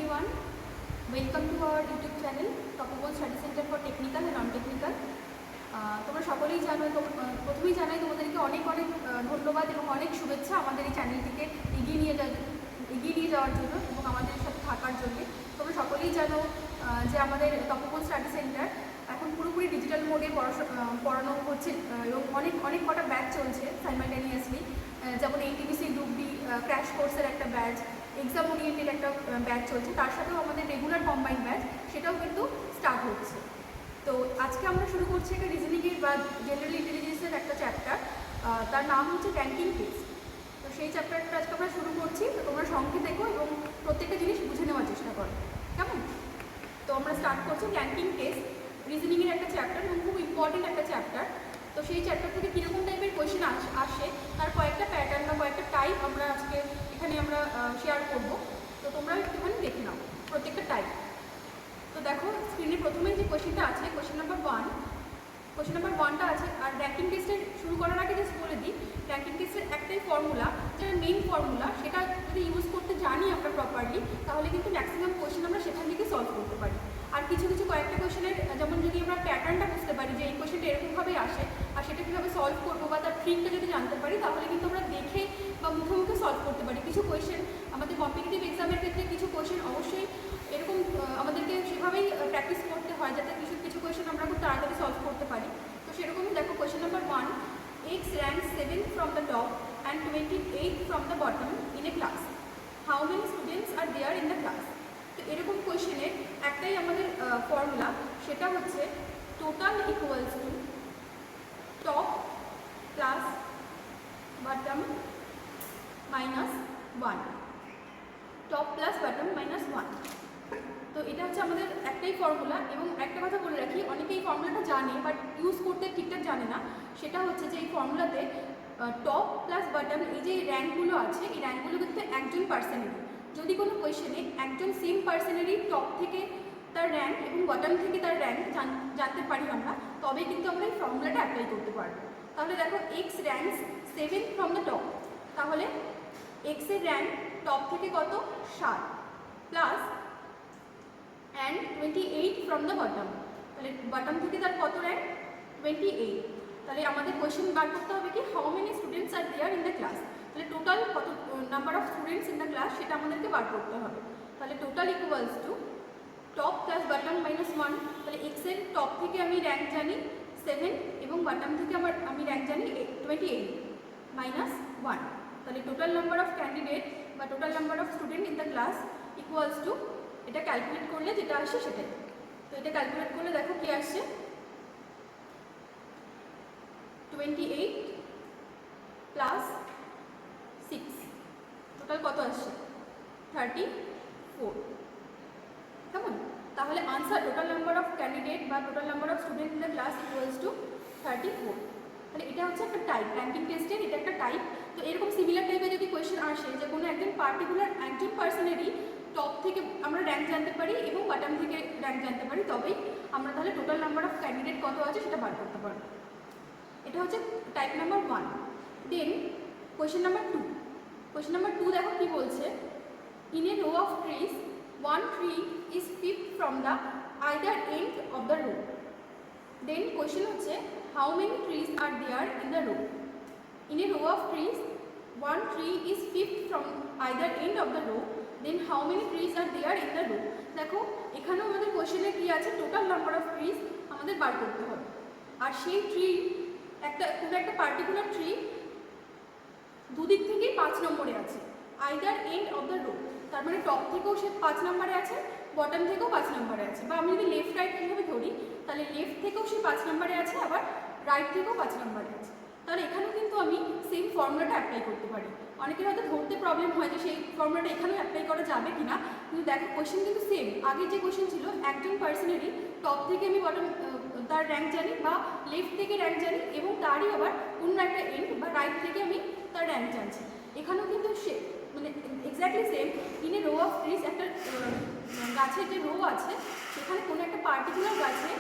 everyone, welcome to our YouTube channel Topopol Study Center for Technical and Non-Technical. তোমরা সকলেই জানো, প্রথমেই জানাই তোমাদেরকে অনেক অনেক ধন্যবাদ এবং অনেক শুভেচ্ছা আমাদের এই চ্যানেলটিকে এগিয়ে নিয়ে যাওয়ার জন্য এবং আমাদের সাথে থাকার জন্য। তোমরা সকলেই জানো যে আমাদের তপোবন স্টাডি সেন্টার এখন পুরোপুরি ডিজিটাল মোডে পড়ানো হচ্ছে এবং অনেক কটা ব্যাচ চলছে সাইমালটেনিয়াসলি, যেমন এনটিপিসি গ্রুপ ডি ক্র্যাশ কোর্সের একটা ব্যাচ, এক্সাম ওরিয়েন্টেড একটা ব্যাচ চলছে, তার সাথেও আমাদের রেগুলার কম্বাইন্ড ব্যাচ সেটাও কিন্তু স্টার্ট হচ্ছে। তো আজকে আমরা শুরু করছি একটা রিজনিংয়ের বা জেনারেল ইন্টেলিজেন্সের একটা চ্যাপ্টার, তার নাম হচ্ছে র্যাঙ্কিং টেস্ট। তো সেই চ্যাপ্টারটা আজকে আমরা শুরু করছি। তো তোমরা সঙ্গে দেখো এবং প্রত্যেকটা জিনিস বুঝে নেওয়ার চেষ্টা করো, কেমন? তো আমরা স্টার্ট করছি র্যাঙ্কিং টেস্ট, রিজনিংয়ের একটা চ্যাপ্টার এবং খুব ইম্পর্টেন্ট একটা চ্যাপ্টার। তো সেই চ্যাপ্টার থেকে কীরকম টাইপের কোয়েশ্চেন আসে তার কয়েকটা প্যাটার্ন বা কয়েকটা টাইপ আমরা আজকে এখানে আমরা শেয়ার করব। তো তোমরা একটুখানি দেখে নাও প্রত্যেকটা টাইপ। তো দেখো স্ক্রিনে প্রথমেই যে কোয়েশ্চেনটা আছে, কোয়েশ্চেন নাম্বার 1টা আছে। আর র্যাঙ্কিং টেস্টের শুরু করার আগে জাস্ট বলে দিই, র্যাঙ্কিং টেস্টের একটাই ফর্মুলা, যেটা মেইন ফর্মুলা, সেটা যদি ইউজ করতে জানি আমরা প্রপারলি, তাহলে কিন্তু ম্যাক্সিমাম কোয়েশ্চেন আমরা সেখান থেকে সলভ করতে পারি। আর কিছু কয়েকটা কোয়েশ্চেনের যেমন যদি আমরা প্যাটার্নটা বুঝতে পারি যে এই কোয়েশ্চেনটা এরকমভাবেই আসে আর সেটা কীভাবে সলভ করবো বা তার ট্রিকটা যদি জানতে পারি, তাহলে কিন্তু আমরা দেখে বা মুখে সলভ করতে পারি। কিছু কোয়েশ্চেন আমাদের কম্পিটিটিভ এক্সামের ক্ষেত্রে কিছু কোয়েশ্চেন অবশ্যই এরকম আমাদেরকে সেভাবেই প্র্যাকটিস করতে হয় যাতে কিছু কোয়েশ্চেন আমরা খুব তাড়াতাড়ি সলভ করতে পারি। তো সেরকমই দেখো question number 1, X ranks 7 from the top and 28 from the bottom in a class. How many students are there in the class? তো এরকম কোয়েশ্চেনের একটাই আমাদের ফর্মুলা, সেটা হচ্ছে total equals to top plus bottom minus 1, top plus bottom minus 1। তো এটা হচ্ছে আমাদের একটাই ফর্মুলা। এবং একটা কথা বলে রাখি, অনেকে এই ফর্মুলাটা জানে বাট ইউজ করতে ঠিকঠাক জানে না। সেটা হচ্ছে যে এই ফর্মুলাতে টপ প্লাস বটম এই যে র্যাঙ্কগুলো আছে, এই র্যাঙ্কগুলো কিন্তু একজন পার্সনেরই। যদি কোনো কোয়েশ্চেনে একজন সেম পার্সনেরই টপ থেকে তার র্যাঙ্ক এবং বটম থেকে তার র্যাঙ্ক জানতে পারি আমরা, তবে কিন্তু আমরা এই ফর্মুলাটা অ্যাপ্লাই করতে পারবো। তাহলে দেখো x ranks 7 from the top, তাহলে এক্সের র্যাঙ্ক টপ থেকে কত 7 plus and 28 from the bottom, তাহলে বটম থেকে তার কত র্যাঙ্ক 28। তাহলে আমাদের কোয়েশ্চেন বার করতে হবে কি how many students are there in the class, তাহলে টোটাল কত number of students in the class সেটা আমাদেরকে বার করতে হবে। তাহলে total equals to top plus bottom minus 1, তাহলে এক্সের টপ থেকে আমি র্যাঙ্ক জানি 7 এবং বটম থেকে আমি র্যাঙ্ক জানি 28 মাইনাস 1, তাহলে টোটাল নাম্বার অফ ক্যান্ডিডেট বা total number of student in the class equals two, এটা ক্যালকুলেট করলে যেটা আসে সেটাই। তো এটা ক্যালকুলেট করলে দেখো কি আসছে 28 প্লাস 6, টোটাল কত আসছে 34, কেমন? তাহলে answer total number of candidate বা total number of student in the class equals to 34। তাহলে এটা হচ্ছে একটা টাইপ, র্যাঙ্কিং টেস্টের এটা একটা টাইপ। তো এরকম সিমিলার টাইপের যদি কোয়েশ্চেন আসে যে কোনো একজন পার্টিকুলার একজন পার্সনেরই টপ থেকে আমরা র্যাঙ্ক জানতে পারি এবং বটম থেকে র্যাঙ্ক জানতে পারি, তবেই আমরা তাহলে টোটাল নাম্বার অফ ক্যান্ডিডেট কত আছে সেটা বার করতে পারবো। এটা হচ্ছে type number 1। Then question number 2 দেখো কি বলছে, in a row of trees one tree is fifth from the either end of the row. Then question হচ্ছে how many trees are there in the row? In a row of trees one tree is fifth from either end of the row, then how many trees are there in the row? দেখো এখানেও আমাদের কোয়েশ্চেনে কি আছে, total number of trees আমাদের বার করতে হবে। আর সেই tree কোনো একটা পার্টিকুলার ট্রি দুদিক থেকেই 5 নম্বরে আছে, either end of the row, তার মানে টপ থেকেও সে 5 নম্বরে আছে, বটম থেকেও 5 নম্বরে আছে। বা আমি যদি লেফট রাইট কীভাবে ধরি, তাহলে লেফট থেকেও সে 5 নম্বরে আছে, আবার রাইট থেকেও 5 নম্বরে আছে। তাহলে এখানেও কিন্তু আমি সেম ফর্মুলাটা অ্যাপ্লাই করতে পারি। অনেকের হয়তো ধরতে প্রবলেম হয় যে সেই ফর্মুলাটা এখানেও অ্যাপ্লাই করা যাবে কি না, কিন্তু দেখো কোয়েশ্চেন কিন্তু সেম। আগের যে কোয়েশ্চেন ছিল একজন পার্সনেরই টপ থেকে আমি বটম তার র্যাঙ্ক জানি বা লেফট থেকে র্যাঙ্ক জানি এবং তারই আবার অন্য একটা এন্ড বা রাইট থেকে আমি তার র্যাঙ্ক জানছি। এখানেও কিন্তু সে মানে exactly same. In a row of trees একটা গাছের যে রো আছে সেখানে কোনো একটা পার্টিকুলার গাছে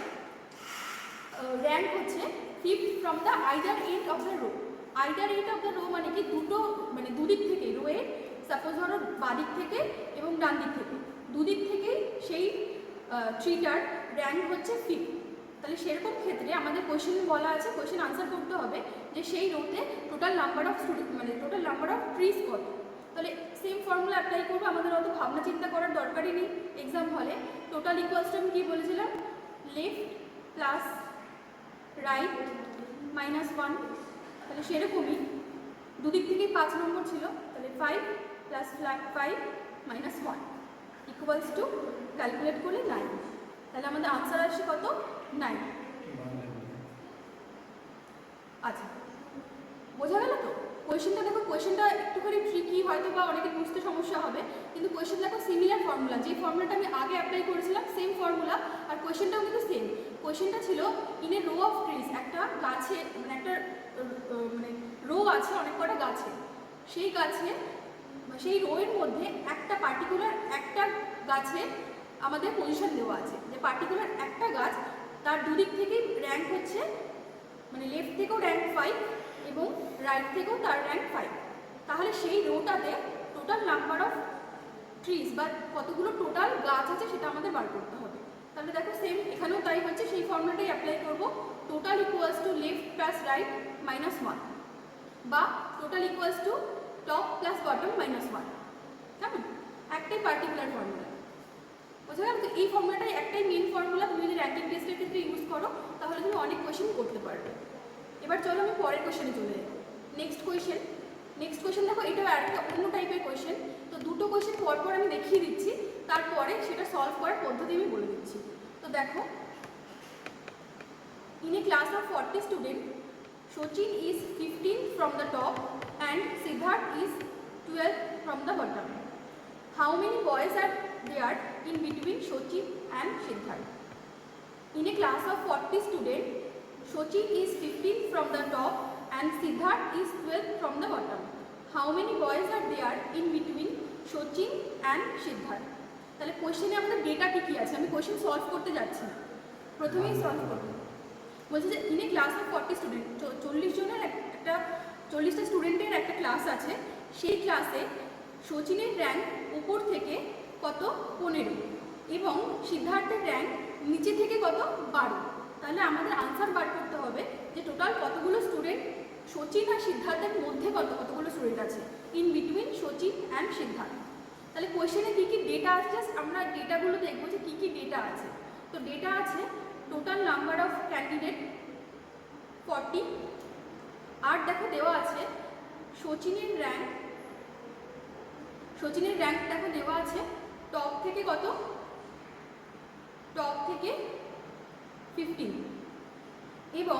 র্যাঙ্ক হচ্ছে fifth from the either end of the row. Either end of the row মানে কি দুদিক থেকে রোয়ের, সাপোজ ধরো বাদিক থেকে এবং ডান দিক থেকে, দুদিক ট্রিটার র্যাঙ্ক হচ্ছে 5th। তাহলে সেরকম ক্ষেত্রে আমাদের কোয়েশ্চেন বলা আছে, কোয়েশ্চেন আনসার করতে হবে যে সেই রোতে টোটাল নাম্বার অফ স্টুডেন্ট মানে টোটাল নাম্বার অফ ট্রিজ কত। তাহলে সেম ফর্মুলা অ্যাপ্লাই করবো, আমাদের অত ভাবনা চিন্তা করার দরকারই নেই। এক্সাম হলে টোটাল ইকুয়ালস টু আমি কী বলেছিলাম, লেফট প্লাস রাইট মাইনাস 1। তাহলে সেরকমই দুদিক থেকেই 5 নম্বর ছিল, তাহলে 5 plus 5 minus 1 equals to calculate করলে 9। তাহলে আমাদের আনসার আসছে কত, 9। আচ্ছা, বোঝা গেল তো? কোয়েশ্চেনটা দেখো, কোয়েশ্চেনটা একটুখানি ট্রিকি হয়তো বা অনেকের বুঝতে সমস্যা হবে, কিন্তু কোয়েশ্চেন দেখো সিমিলার ফর্মুলা, যে ফর্মুলাটা আমি আগে অ্যাপ্লাই করেছিলাম সেম ফর্মুলা, আর কোয়েশ্চেনটাও কিন্তু সেম। কোয়েশ্চেনটা ছিল in a row of trees, একটা গাছে মানে একটা মানে রো আছে অনেক কটা গাছে, সেই গাছে সেই রোয়ের মধ্যে একটা পার্টিকুলার একটা গাছে আমাদের পজিশন দেওয়া আছে, যে পার্টিকুলার একটা গাছ তার দুদিক থেকেই র্যাঙ্ক হচ্ছে, মানে লেফট থেকেও র্যাঙ্ক 5 এবং রাইট থেকেও তার র্যাঙ্ক 5। তাহলে সেই রোটাতে টোটাল নাম্বার অফ ট্রিজ বা কতগুলো টোটাল গাছ আছে সেটা আমাদের বার করতে হবে। তাহলে দেখো সেম এখানেও তাই হচ্ছে, সেই ফর্মুলাটাই অ্যাপ্লাই করব। Total equals to left plus right minus 1 বা total equals to top plus bottom minus 1। কেমন? একটাই পার্টিকুলার ফর্মুলা, বোঝা গেল তো? এই ফর্মুলাটাই একটাই মেন ফর্মুলা, তুমি যদি র্যাঙ্কিং টেস্টের ক্ষেত্রে ইউজ করো তাহলে তুমি অনেক কোয়েশ্চেন করতে পারবে। এবার চলো আমি পরের কোয়েশ্চেনে চলে যাই। নেক্সট কোয়েশ্চেন দেখো, এটাও একটা অন্য টাইপের কোয়েশ্চেন। তো দুটো কোয়েশ্চেন পরপর আমি দেখিয়ে দিচ্ছি, তারপরে সেটা সলভ করার পদ্ধতি আমি বলে দিচ্ছি। তো দেখো, in A class of 40 student, Sachin is 15 from the top and Siddharth is 12 from the bottom. How many boys are there in between Sachin and Siddharth? In a class of 40 students, Sachin is 15 from the top and Siddharth is 12 from the bottom. How many boys are there in between Sachin and Siddharth? তাহলে কোয়েশ্চেনে আমাদের data কি আছে, আমি question solve করতে যাচ্ছি না, প্রথমেই solve করব। বলছে যে in a class of 40 student, 40 জনের একটা 40টা স্টুডেন্টের একটা ক্লাস আছে, সেই ক্লাসে সচিনের র্যাঙ্ক উপর থেকে কত, 15 এবং সিদ্ধার্থের র্যাঙ্ক নিচে থেকে কত, 12। তাহলে আমাদের আনসার বার করতে হবে যে টোটাল কতগুলো স্টুডেন্ট সচিন আর সিদ্ধার্থের মধ্যে কতগুলো স্টুডেন্ট আছে, in between Sachin and Siddharth. তাহলে কোয়েশ্চেনে কী কী ডেটা আছে, জাস্ট আমরা ডেটাগুলো দেখবো যে কী কী ডেটা আছে। তো ডেটা আছে টোটাল নাম্বার অফ ক্যান্ডিডেট 40, আর দেখো দেওয়া আছে সচিনের র্যাঙ্ক দেখো দেওয়া আছে টপ থেকে কত, টপ থেকে 15 এবং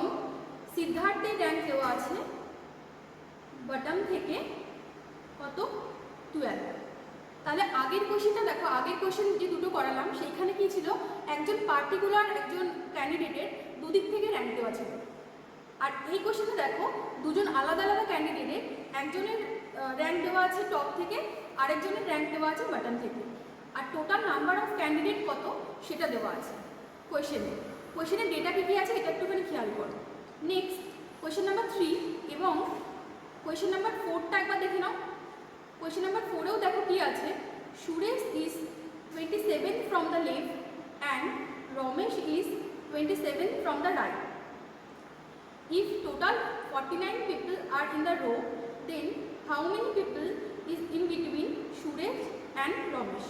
সিদ্ধার্থের র্যাঙ্ক দেওয়া আছে বটম থেকে কত, 12। তাহলে আগের কোয়েশ্চেনটা দেখো, আগের কোয়েশ্চেন যে দুটো করালাম সেইখানে কি ছিল, একজন পার্টিকুলার একজন ক্যান্ডিডেটের দুদিক থেকে র্যাঙ্ক দেওয়া ছিল, আর এই কোয়েশ্চেনে দেখো দুজন আলাদা আলাদা ক্যান্ডিডেটের একজনের র্যাঙ্ক দেওয়া আছে টপ থেকে, আরেকজনের র্যাঙ্ক দেওয়া আছে বটম থেকে, আর টোটাল নাম্বার অফ ক্যান্ডিডেট কত সেটা দেওয়া আছে কোয়েশ্চেনের ডেটা কী আছে এটা একটুখানি খেয়াল করো। নেক্সট কোয়েশ্চেন নাম্বার 3 এবং কোয়েশ্চেন নাম্বার 4টা একবার দেখে নাও। কোয়েশ্চেন নাম্বার 4এও দেখো কি আছে, Suresh is 27 from the left and Ramesh is 27 from the right. If total 49 people are in the row, then how many people is in between Suresh and Ramesh?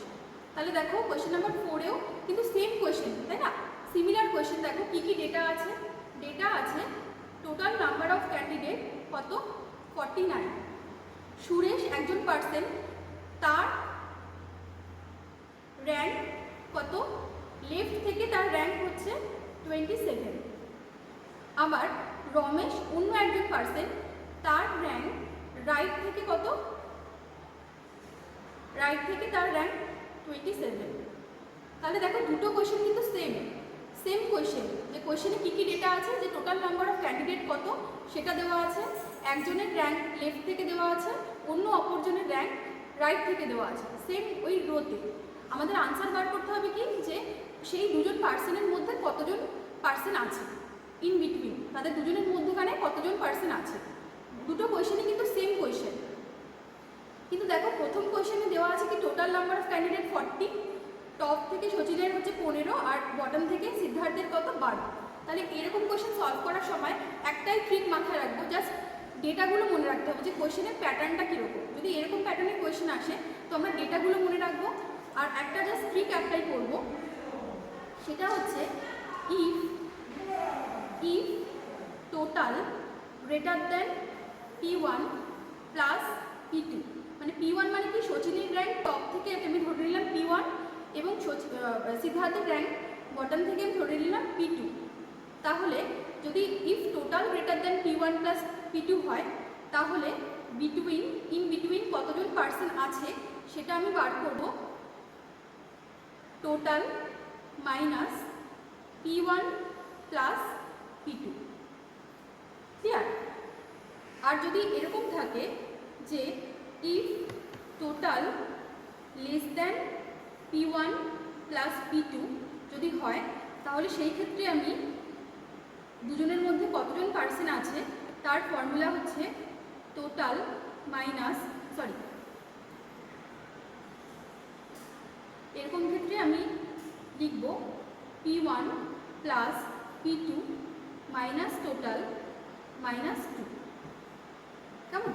তাহলে দেখো question number 4এও কিন্তু same question, তাই না? Similar question. দেখো কী কী data আছে, data আছে total number of candidate কত, 49। সুরেশ একজন পার্সন, তার র্যাঙ্ক কত, লেফট থেকে তার র্যাঙ্ক হচ্ছে 27। আবার রমেশ অন্য একজন পার্সন, তার র্যাঙ্ক রাইট থেকে কত, রাইট থেকে তার র্যাঙ্ক 27। তাহলে দেখো দুটো কোয়েশ্চেন কিন্তু সেম কোয়েশ্চেন, যে কোয়েশ্চেনে কী কী ডেটা আছে, যে টোটাল নাম্বার অফ ক্যান্ডিডেট কত সেটা দেওয়া আছে, একজনের র্যাঙ্ক লেফট থেকে দেওয়া আছে, অন্য অপরজনের র্যাঙ্ক রাইট থেকে দেওয়া আছে, সেম ওই রোতে। আমাদের আনসার বার করতে হবে কি, যে সেই দুজন পার্সনের মধ্যে কতজন পার্সন আছে, ইন বিটুইন তাদের দুজনের মধ্যখানে কতজন পার্সন আছে। দুটো কোয়েশ্চেনই কিন্তু সেম কোয়েশ্চেন, কিন্তু দেখো প্রথম কোয়েশ্চেনে দেওয়া আছে কি total number of candidate 40, top থেকে শচীনের হচ্ছে 15 আর বটম থেকে সিদ্ধার্থের কত 12। তাহলে এরকম কোয়েশ্চেন সলভ করার সময় একটাই ট্রিক মাথায় রাখবো, জাস্ট ডেটাগুলো মনে রাখতে হবে যে কোয়েশ্চেনের প্যাটার্নটা কীরকম। যদি এরকম প্যাটার্নের কোয়েশ্চেন আসে তো আমরা ডেটাগুলো মনে রাখবো, আর একটা জাস্ট ট্রিক অ্যাপ্লাই করব, সেটা হচ্ছে if total greater than P1 plus P2, মানে P1 মানে কি, শচীনের র্যাঙ্ক টপ থেকে আমি ধরে নিলাম P1 এবং সিদ্ধার্থের র্যাঙ্ক বটম থেকে আমি ধরে নিলাম P2। তাহলে যদি if total greater than P1 plus P2 হয়, তাহলে ইন বিটুইন কতজন পার্সন আছে সেটা আমি বার করব total minus P1 plus P2। Clear? আর যদি এরকম থাকে যে if total less then P1 plus P2 যদি হয়, তাহলে সেই ক্ষেত্রে আমি দুজনের মধ্যে কতজন পার্সন আছে তার ফর্মুলা হচ্ছে টোটাল মাইনাস এরকম ক্ষেত্রে আমি লিখব P1 plus P2 minus total minus 2। কেমন?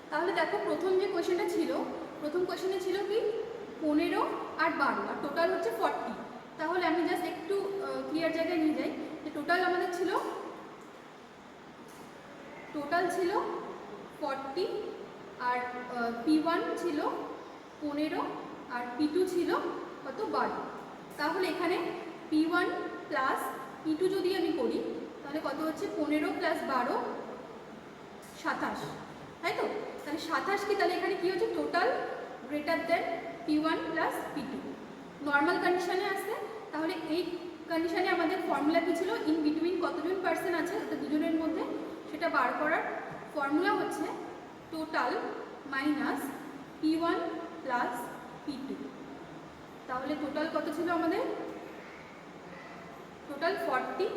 তাহলে দেখো প্রথম যে কোয়েশ্চেনটা ছিল, প্রথম কোয়েশ্চেনে ছিল কি 15 আর 12 আর টোটাল হচ্ছে 40। তাহলে আমি জাস্ট একটু ক্লিয়ার জায়গায় নিয়ে যাই যে টোটাল আমাদের ছিল 40 আর P1 ছিল 15 আর P2 ছিল কত 12। তাহলে এখানে P1 প্লাস P2 যদি আমি করি তাহলে কত হচ্ছে 15 প্লাস 12 27, তাই তো? তাহলে 27 কি, তাহলে এখানে কি হচ্ছে total greater than P1 plus P2 normal কন্ডিশনে আসছে। তাহলে এই কন্ডিশনে আমাদের ফর্মুলা কি ছিল, ইন বিটুইন কতজন পার্সন আছে দুজনের মধ্যে সেটা বার করার ফর্মুলা হচ্ছে total minus P1 plus P2। তাহলে টোটাল কত ছিল আমাদের, total 40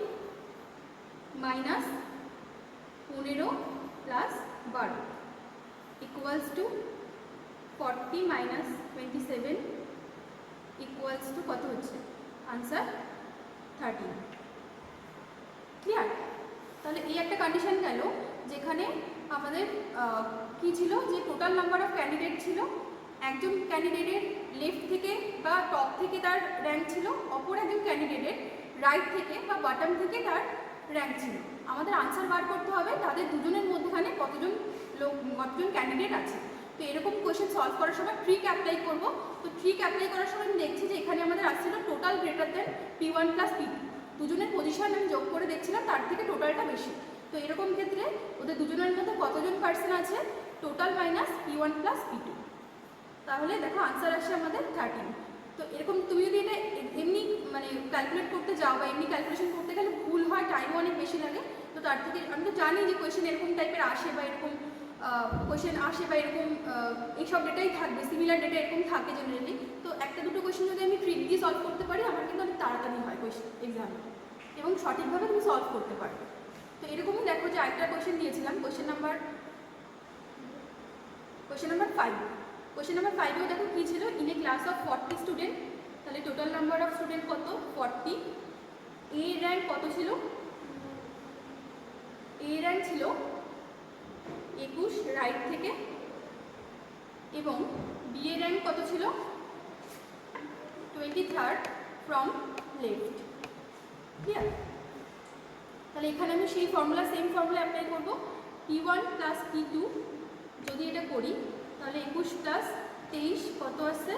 minus 15 plus 12 equals to 40 minus 27 equals to কত হচ্ছে, আনসার 13। ক্লিয়ার? তাহলে এই একটা কন্ডিশন গেল যেখানে আমাদের কি ছিল, যে টোটাল নাম্বার অফ ক্যান্ডিডেট ছিল, একজন ক্যান্ডিডেটের লেফট থেকে বা টপ থেকে তার র্যাঙ্ক ছিল, অপর একজন ক্যান্ডিডেটের রাইট থেকে বা বটম থেকে তার র্যাঙ্ক ছিল। আমাদের আনসার বার করতে হবে তাদের দুজনের মধ্যখানে কতজন ক্যান্ডিডেট আছে। তো এরকম কোয়েশ্চেন সলভ করার সময় ট্রিক অ্যাপ্লাই করব। তো ট্রিক অ্যাপ্লাই করার সময় আমি দেখছি যে এখানে আমাদের আসছিল total greater than P1 plus P2, দুজনের পজিশন আমি যোগ করে দেখছিলাম তার থেকে টোটালটা বেশি। তো এরকম ক্ষেত্রে ওদের দুজনের মধ্যে কতজন পার্সন আছে, total minus P1 plus P2। তাহলে দেখো আনসার আসে আমাদের 13। তো এরকম তুমি যদি এটা এমনি মানে ক্যালকুলেট করতে যাও বা এমনি ক্যালকুলেশন করতে গেলে ভুল হয়, টাইমও অনেক বেশি লাগে। তো তার থেকে আমি তো জানি যে কোয়েশ্চেন এরকম টাইপের আসে বা এরকম কোয়েশ্চেন আসে বা এরকম এইসব ডেটাই থাকবে, সিমিলার ডেটা এরকম থাকে জেনারেলি। তো একটা দুটো কোয়েশ্চেন যদি আমি ট্রিক দিয়ে সলভ করতে পারি আমার কিন্তু অনেক তাড়াতাড়ি হয় কোয়েশ্চেন এক্সামে এবং সঠিকভাবে তুমি সলভ করতে পারবে। তো এরকমই দেখো যে আরেকটা কোয়েশ্চেন দিয়েছিলাম, কোয়েশ্চেন নাম্বার 5। কোয়েশ্চেন নাম্বার 5এও দেখো কী ছিল, in A class of 40 student, তাহলে টোটাল নাম্বার অফ স্টুডেন্ট কত 40। এ র্যাঙ্ক কত ছিল, এ র্যাঙ্ক ছিল 21 রাইট থেকে, এবং বি এ র্যাঙ্ক কত ছিল 23rd ফ্রম লেফট। ক্লিয়ার? তাহলে এখানে আমি সেই ফর্মুলা, সেম ফর্মুলা অ্যাপ্লাই করবো। P1 প্লাস P2 যদি এটা করি তাহলে 21 প্লাস 23 কত আসছে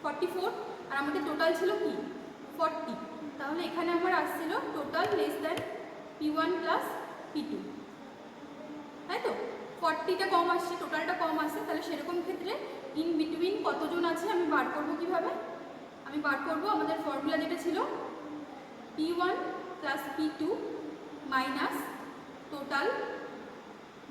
44, আর আমাদের টোটাল ছিল কি 40। তাহলে এখানে আমার আসছিল total less than P1 plus P2, তাই তো? 40টা কম আসছে, টোটালটা কম আসছে। তাহলে সেরকম ক্ষেত্রে ইন বিটুইন কতজন আছে আমি বার করবো কীভাবে, আমি বার করবো আমাদের ফর্মুলা যেটা ছিল P1 plus P2 minus total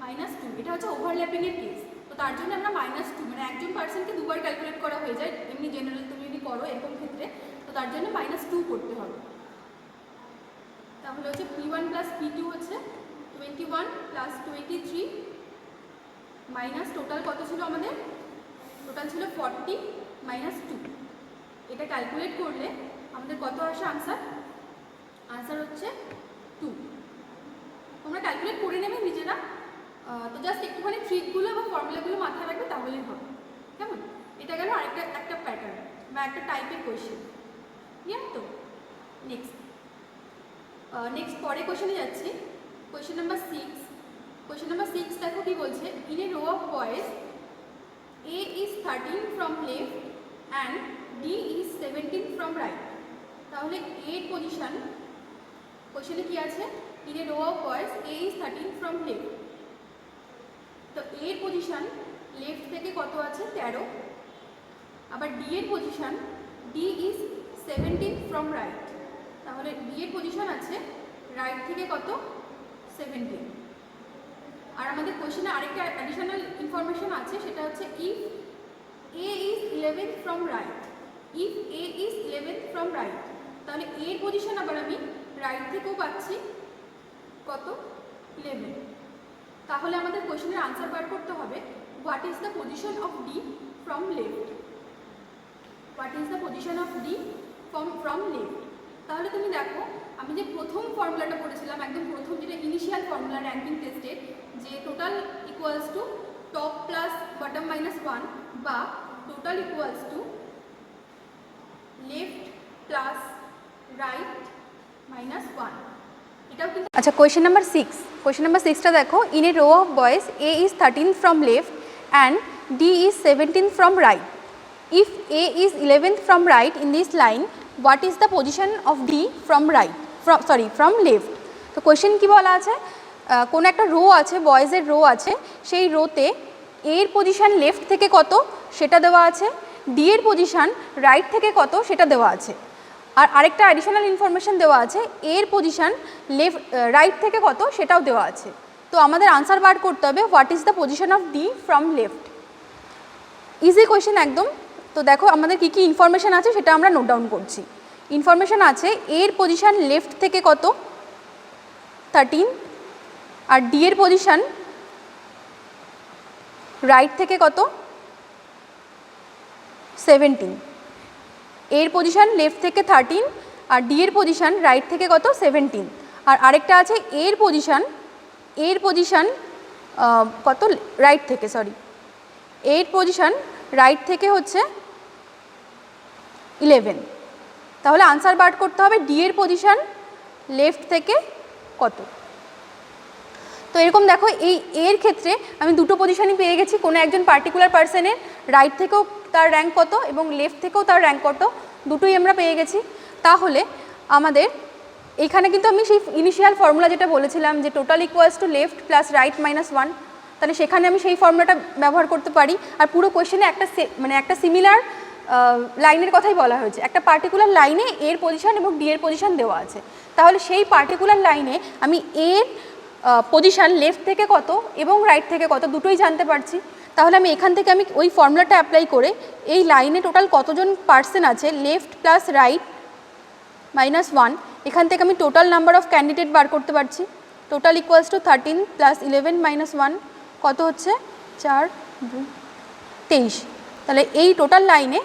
minus 2। এটা হচ্ছে ওভারল্যাপিংয়ের কেস, তো তার জন্য আমরা -2 মানে একজন পার্সনকে দুবার ক্যালকুলেট করা হয়ে যায় এমনি জেনারেল তুমি যদি করো এরকম ক্ষেত্রে, তো তার জন্য -2 করতে হবে। তাহলে হচ্ছে P1 প্লাস P2 হচ্ছে 21 প্লাস 23 মাইনাস টোটাল কত ছিল আমাদের, টোটাল ছিল 40 মাইনাস 2। ক্যালকুলেট করলে আমাদের কত আসে আনসার? আনসার হচ্ছে 2। তোমরা ক্যালকুলেট করে নেবে নিজেরা, তো জাস্ট একটুখানি ট্রিকগুলো এবং ফর্মুলাগুলো মাথায় রাখবে তাহলেই হবে। কেমন? এটা গেল একটা প্যাটার্ন বা একটা টাইপের কোয়েশ্চেন। ক্লিয়ার তো? নেক্সট পরে কোয়েশ্চেনে যাচ্ছি। Question number 6। কোয়েশ্চেন নাম্বার 6 দেখো কি বলছে, in a row of boys A is 13 from left and D is 17 from right. তাহলে A এর পজিশন কোশ্চেনে কি আছে, in a row of boys A is 13 from left। তো A এর পজিশন লেফট থেকে কত আছে 13, আবার D এর position D is 17 from right। তাহলে D এর পজিশন আছে রাইট থেকে কত 17। আর আমাদের কোশ্চেনে আরেকটা অ্যাডিশনাল ইনফরমেশন আছে, সেটা হচ্ছে if A is 11 from right, if A is 11 from right, তাহলে A এর পজিশন আবার আমি রাইট থেকেও পাচ্ছি কত 11। তাহলে আমাদের কোশ্চেনের আনসার বার করতে হবে what is the position of D from left, what is the position of D from left। তাহলে তুমি দেখো আমি যে প্রথম ফর্মুলাটা পড়েছিলাম, একদম প্রথম যেটা ইনিশিয়াল ফর্মুলা র্যাঙ্কিং টেস্টের, যে total equals to top plus bottom minus 1 বা total equals to left plus right minus 1, এটাও কিন্তু। আচ্ছা, কোয়েশ্চেন নাম্বার 6। কোয়েশ্চেন নাম্বার 6টা দেখো, in a row of boys A is 13 from left and D is 17 from right. If A is 11th from right in this line, what is the position of D from right, from left? তো question কি বলা আছে, কোন একটা rho আছে, বয়েজের rho আছে, সেই রোতে A এর পজিশন লেফট থেকে কত সেটা দেওয়া আছে, D এর পজিশন রাইট থেকে কত সেটা দেওয়া আছে, আর আরেকটা অ্যাডিশনাল ইনফরমেশন দেওয়া আছে A এর পজিশন রাইট থেকে কত সেটাও দেওয়া আছে। তো আমাদের আনসার বার করতে হবে what is the position of D from left. Easy question একদম। তো দেখো আমাদের কী কী ইনফরমেশান আছে সেটা আমরা নোট ডাউন করছি। ইনফরমেশান আছে এর পজিশান লেফট থেকে কত 13, আর ডি এর পজিশান রাইট থেকে কত 17। এর পজিশান লেফট থেকে 13 আর ডি এর পজিশান রাইট থেকে কত 17। আর আরেকটা আছে এর পজিশান কত রাইট থেকে, এর পজিশান রাইট থেকে হচ্ছে 11। তাহলে আনসার বার করতে হবে ডি এর পজিশান লেফট থেকে কত। তো এরকম দেখো এই এর ক্ষেত্রে আমি দুটো পজিশানই পেয়ে গেছি, কোনো একজন পার্টিকুলার পার্সনের রাইট থেকেও তার র্যাঙ্ক কত এবং লেফট থেকেও তার র্যাঙ্ক কত, দুটোই আমরা পেয়ে গেছি। তাহলে আমাদের এখানে কিন্তু আমি সেই ইনিশিয়াল ফর্মুলা যেটা বলেছিলাম যে total equals to left plus right minus 1, তাহলে সেখানে আমি সেই ফর্মুলাটা ব্যবহার করতে পারি। আর পুরো কোয়েশ্চেনে একটা সিমিলার লাইনের কথাই বলা হয়েছে, একটা পার্টিকুলার লাইনে এর পজিশান এবং ডি এর পজিশান দেওয়া আছে। তাহলে সেই পার্টিকুলার লাইনে আমি এর পজিশান লেফট থেকে কত এবং রাইট থেকে কত দুটোই জানতে পারছি। তাহলে আমি এখান থেকে আমি ওই ফর্মুলাটা অ্যাপ্লাই করে এই লাইনে টোটাল কতজন পার্সন আছে লেফট প্লাস রাইট মাইনাস 1, এখান থেকে আমি টোটাল নাম্বার অফ ক্যান্ডিডেট বার করতে পারছি। Total equals two 13 plus 11 minus 1 কত হচ্ছে 4 2 23। তাহলে এই টোটাল লাইনে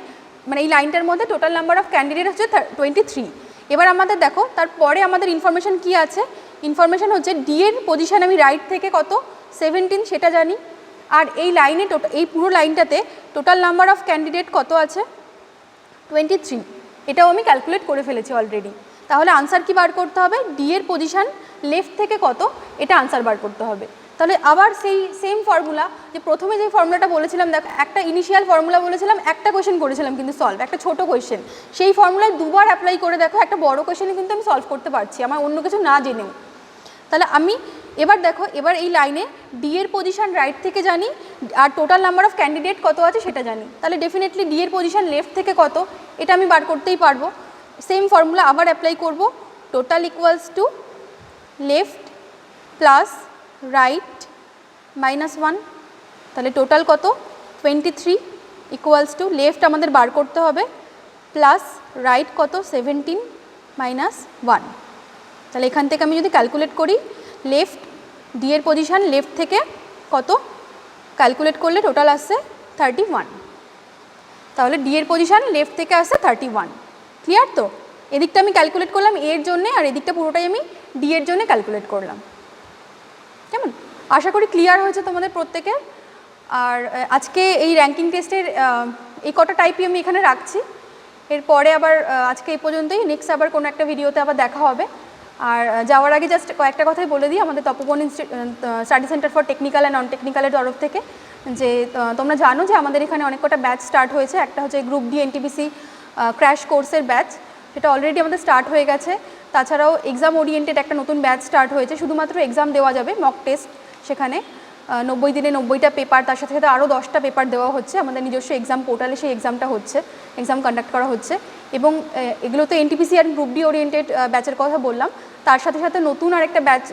এই লাইনটার মধ্যে টোটাল নাম্বার অফ ক্যান্ডিডেট হচ্ছে 23। এবার আমাদের দেখো তারপরে আমাদের ইনফরমেশান কি আছে, ইনফরমেশান হচ্ছে ডি এর পজিশান আমি রাইট থেকে কত 17 সেটা জানি, আর এই লাইনে এই পুরো লাইনটাতে টোটাল নাম্বার অফ ক্যান্ডিডেট কত আছে 23, এটাও আমি ক্যালকুলেট করে ফেলেছি অলরেডি। তাহলে আনসার কি বার করতে হবে, ডি এর পজিশান লেফট থেকে কত এটা আনসার বার করতে হবে। তাহলে আবার সেই সেম ফর্মুলা, যে প্রথমে যে ফর্মুলাটা বলেছিলাম দেখো একটা ইনিশিয়াল ফর্মুলা বলেছিলাম, একটা কোয়েশ্চেন করেছিলাম কিন্তু সলভ, একটা ছোটো কোয়েশ্চেন, সেই ফর্মুলায় দুবার অ্যাপ্লাই করে দেখো একটা বড় কোয়েশ্চেনে কিন্তু আমি সলভ করতে পারছি আমার অন্য কিছু না জেনেও। তাহলে আমি এবার দেখো এবার এই লাইনে ডি এর পজিশান রাইট থেকে জানি আর টোটাল নাম্বার অফ ক্যান্ডিডেট কত আছে সেটা জানি, তাহলে ডেফিনেটলি ডি এর পজিশান লেফট থেকে কত এটা আমি বার করতেই পারবো। সেম ফর্মুলা আবার অ্যাপ্লাই করব, total equals to left plus right minus 1, তাহলে টোটাল কত 23 ইকুয়ালস টু লেফট আমাদের বার করতে হবে প্লাস রাইট কত 17 মাইনাস 1। তাহলে এখান থেকে আমি যদি ক্যালকুলেট করি লেফট ডি এর পজিশান লেফট থেকে কত ক্যালকুলেট করলে টোটাল আসছে 31, তাহলে ডি এর পজিশান লেফট থেকে আসছে 31। ক্লিয়ার তো? এদিকটা আমি ক্যালকুলেট করলাম এর জন্যে, আর এদিকটা পুরোটাই আমি ডি এর জন্য ক্যালকুলেট করলাম। কেমন? আশা করি ক্লিয়ার হয়েছে তোমাদের প্রত্যেকের। আর আজকে এই র্যাঙ্কিং টেস্টের এই কটা টাইপই আমি এখানে রাখছি। এরপরে আবার আজকে এই পর্যন্তই, নেক্সট আবার কোনো একটা ভিডিওতে আবার দেখা হবে। আর যাওয়ার আগে জাস্ট কয়েকটা কথাই বলে দিই, আমাদের Tapoban study centre for technical and non টেকনিক্যালের তরফ থেকে যে তোমরা জানো যে আমাদের এখানে অনেক কটা ব্যাচ স্টার্ট হয়েছে। একটা হচ্ছে গ্রুপ ডি এনটিপিসি ক্র্যাশ কোর্সের ব্যাচ, সেটা অলরেডি আমাদের স্টার্ট হয়ে গেছে। তাছাড়াও এক্সাম ওরিয়েন্টেড একটা নতুন ব্যাচ স্টার্ট হয়েছে, শুধুমাত্র এক্সাম দেওয়া যাবে, মক টেস্ট। সেখানে 90 দিনে 90টা পেপার, তার সাথে সাথে আরও 10টা পেপার দেওয়া হচ্ছে। আমাদের নিজস্ব এক্সাম পোর্টালে সেই এক্সামটা হচ্ছে, এক্সাম কন্ডাক্ট করা হচ্ছে। এবং এগুলো তো এনটিপিসি আর গ্রুপ ডি ওরিয়েন্টেড ব্যাচের কথা বললাম। তার সাথে সাথে নতুন আরেকটা ব্যাচ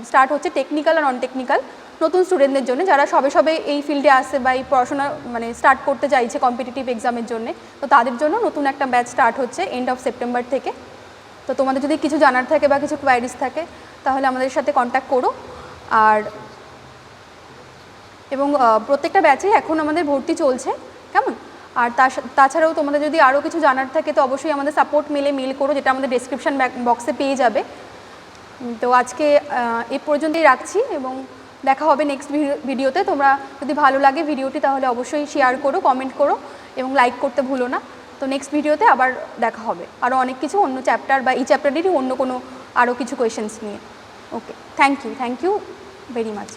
স্টার্ট হচ্ছে টেকনিক্যাল আর নন টেকনিক্যাল নতুন স্টুডেন্টদের জন্য, যারা সবে সবে এই ফিল্ডে আসছে বা এই পড়াশোনা মানে স্টার্ট করতে চাইছে কম্পিটিটিভ এক্সামের জন্য। তো তাদের জন্য নতুন একটা ব্যাচ স্টার্ট হচ্ছে এন্ড অফ সেপ্টেম্বর থেকে। তো তোমাদের যদি কিছু জানার থাকে বা কিছু কোয়ারিজ থাকে তাহলে আমাদের সাথে কন্ট্যাক্ট করো। আর এবং প্রত্যেকটা ব্যাচে এখন আমাদের ভর্তি চলছে, কেমন? আর তাছাড়াও তোমাদের যদি আরও কিছু জানার থাকে তো অবশ্যই আমাদের সাপোর্ট মেল করো, যেটা আমাদের ডেসক্রিপশান বক্সে পেয়ে যাবে। তো আজকে এই পর্যন্তই রাখছি এবং দেখা হবে নেক্সট ভিডিওতে। তোমরা যদি ভালো লাগে ভিডিওটি তাহলে অবশ্যই শেয়ার করো, কমেন্ট করো এবং লাইক করতে ভুলো না। তো নেক্সট ভিডিওতে আবার দেখা হবে আরও অনেক কিছু, অন্য চ্যাপ্টার বা এই চ্যাপ্টারেরই অন্য কোনো আরও কিছু কোয়েশ্চেন্স নিয়ে। ওকে, থ্যাংক ইউ ভেরি মাচ।